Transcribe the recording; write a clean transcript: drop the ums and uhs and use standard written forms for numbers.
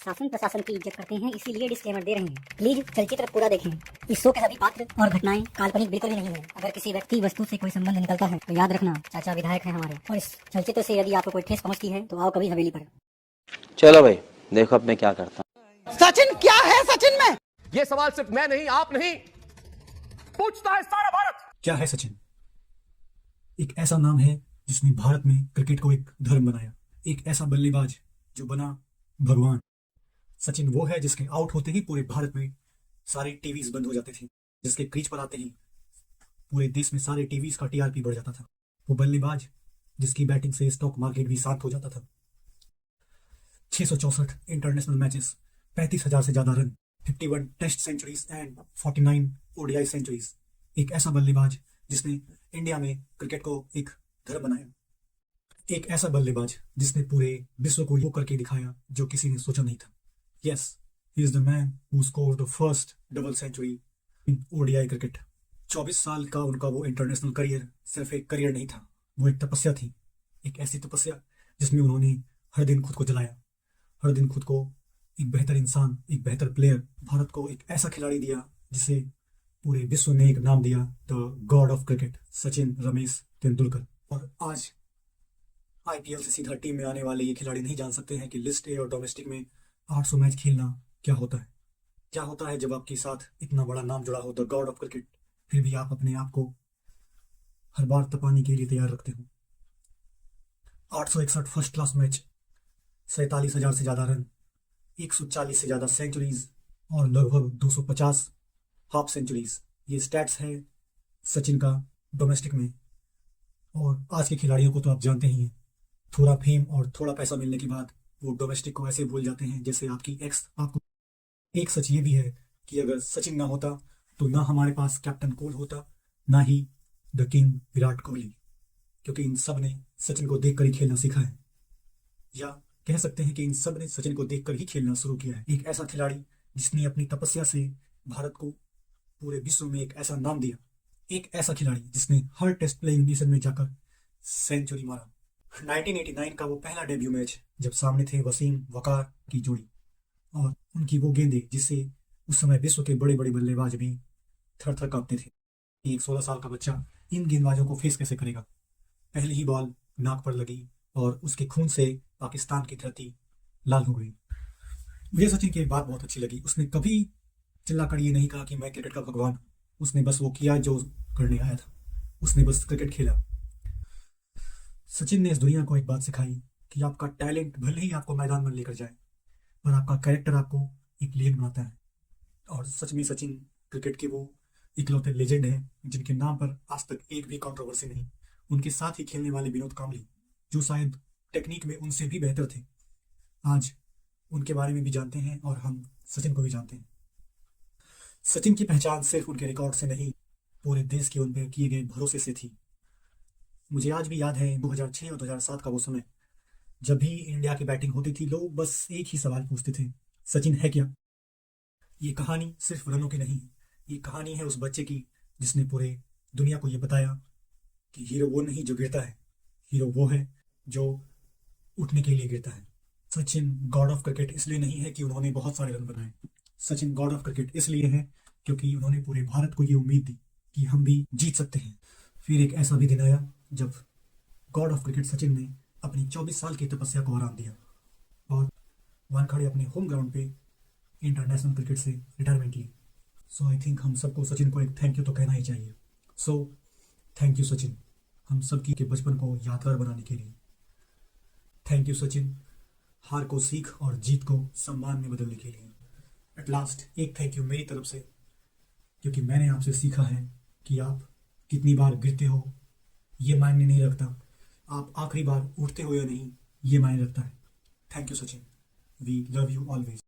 शासन प्रशासन की इज्जत करते हैं, इसीलिए डिस्क्लेमर दे रहे हैं। प्लीज चलचित्र पूरा देखें। इस शो के सभी पात्र और घटनाएं काल्पनिक बिल्कुल भी नहीं है। अगर किसी व्यक्ति वस्तु से कोई संबंध निकलता है तो याद रखना चाचा विधायक है हमारे, और इस चलचित्र से यदि आपको कोई ठेस पहुंचती है तो आओ कभी हवेली पर। चलो भाई, देखो अब मैं क्या करता हूँ। सचिन क्या है सचिन में? ये सवाल सिर्फ मैं नहीं, आप नहीं, पूछता है सारा भारत। क्या है सचिन? एक ऐसा नाम है जिसने भारत में क्रिकेट को एक धर्म बनाया। एक ऐसा बल्लेबाज जो बना भगवान। सचिन वो है जिसके आउट होते ही पूरे भारत में सारे टीवीज बंद हो जाते थे, जिसके क्रीज पर आते ही पूरे देश में सारे टीवीज का टीआरपी बढ़ जाता था। वो बल्लेबाज जिसकी बैटिंग से स्टॉक मार्केट भी शांत हो जाता था। 664 इंटरनेशनल मैचेस, 35,000 से ज्यादा run, 51 test centuries and 49 ODI centuries. एक ऐसा बल्लेबाज जिसने इंडिया में क्रिकेट को एक धर्म बनाया। एक ऐसा बल्लेबाज जिसने पूरे विश्व को वो करके दिखाया जो किसी ने सोचा नहीं था। Yes, he is the man who scored the first double century in ODI cricket. 24 साल का उनका वो इंटरनेशनल करियर सिर्फ एक करियर नहीं था, वो एक तपस्या थी। एक ऐसी तपस्या जिसमें उन्होंने हर दिन खुद को जलाया, हर दिन खुद को एक बेहतर इंसान, एक बेहतर प्लेयर, भारत को एक ऐसा खिलाड़ी दिया जिसे पूरे विश्व ने एक नाम दिया, the God of cricket, Sachin Ramesh Tendulkar. और आज आईपीएल से सीधा टीम में आने वाले ये खिलाड़ी नहीं जान सकते हैं कि लिस्ट ए और डोमेस्टिक में 800 मैच खेलना क्या होता है। क्या होता है जब आपके साथ इतना बड़ा नाम जुड़ा हो, द गॉड ऑफ क्रिकेट, फिर भी आप अपने आप को हर बार तपाने के लिए तैयार रखते हो। 861 फर्स्ट क्लास मैच, 47,000 से ज्यादा रन, 140 से ज्यादा सेंचुरीज और लगभग 250 हाफ सेंचुरीज। ये स्टैट्स है सचिन का डोमेस्टिक में। और आज के खिलाड़ियों को तो आप जानते ही हैं, थोड़ा फेम और थोड़ा पैसा मिलने के बाद वो डोमेस्टिक को ऐसे भूल जाते हैं जैसे आपकी एक्स आपको। एक सच ये भी है कि अगर सचिन ना होता तो ना हमारे पास कैप्टन कूल होता, ना ही द किंग विराट कोहली, क्योंकि इन सब ने सचिन को देखकर ही खेलना सीखा है। या कह सकते हैं कि इन सब ने सचिन को देखकर ही खेलना शुरू किया है। एक ऐसा खिलाड़ी जिसने अपनी तपस्या से भारत को पूरे विश्व में एक ऐसा नाम दिया। एक ऐसा खिलाड़ी जिसने हर टेस्ट प्लेइंग नेशन में जाकर सेंचुरी मारा। 1989 का वो पहला डेब्यू मैच जब सामने थे वसीम वकार की जोड़ी, और उनकी वो गेंदें जिससे उस समय विश्व के बड़े बड़े बल्लेबाज भी थर थर कांपते थे। एक 16 साल का बच्चा इन गेंदबाजों को फेस कैसे करेगा? पहले ही बॉल नाक पर लगी और उसके खून से पाकिस्तान की धरती लाल हो गई। मुझे सचिन की एक बात बहुत अच्छी लगी, उसने कभी चिल्लाकर ये नहीं कहा कि मैं क्रिकेट का भगवान। उसने बस वो किया जो करने आया था, उसने बस क्रिकेट खेला। सचिन ने इस दुनिया को एक बात सिखाई कि आपका टैलेंट भले ही आपको मैदान में लेकर जाए, पर आपका कैरेक्टर आपको एक लेजेंड बनाता है। और सच में सचिन क्रिकेट के वो इकलौते लेजेंड हैं जिनके नाम पर आज तक एक भी कंट्रोवर्सी नहीं। उनके साथ ही खेलने वाले विनोद कांबली, जो शायद टेक्निक में उनसे भी बेहतर थे, आज उनके बारे में भी जानते हैं और हम सचिन को भी जानते हैं। सचिन की पहचान सिर्फ उनके रिकॉर्ड से नहीं, पूरे देश के उन पर किए गए भरोसे से थी। मुझे आज भी याद है 2006 और 2007 का वो समय, जब भी इंडिया की बैटिंग होती थी लोग बस एक ही सवाल पूछते थे, सचिन है क्या? ये कहानी सिर्फ रनों की नहीं, ये कहानी है उस बच्चे की जिसने पूरे दुनिया को ये बताया कि हीरो वो नहीं जो गिरता है, हीरो वो है जो उठने के लिए गिरता है। सचिन गॉड ऑफ क्रिकेट इसलिए नहीं है कि उन्होंने बहुत सारे रन बनाए। सचिन गॉड ऑफ क्रिकेट इसलिए है क्योंकि उन्होंने पूरे भारत को ये उम्मीद दी कि हम भी जीत सकते हैं। फिर एक ऐसा भी दिन आया जब गॉड ऑफ क्रिकेट सचिन ने अपनी 24 साल की तपस्या को आराम दिया और वानखेड़े अपने होम ग्राउंड पे इंटरनेशनल क्रिकेट से रिटायरमेंट ली। सो आई थिंक हम सबको सचिन को एक थैंक यू तो कहना ही चाहिए। सो थैंक यू सचिन, हम सबकी के बचपन को यादगार बनाने के लिए। थैंक यू सचिन, हार को सीख और जीत को सम्मान में बदलने के लिए। एट लास्ट एक थैंक यू मेरी तरफ से, क्योंकि मैंने आपसे सीखा है कि आप कितनी बार गिरते हो ये मायने नहीं रखता, आप आखिरी बार उठते हो या नहीं ये मायने रखता है। Thank you Sachin, we love you always.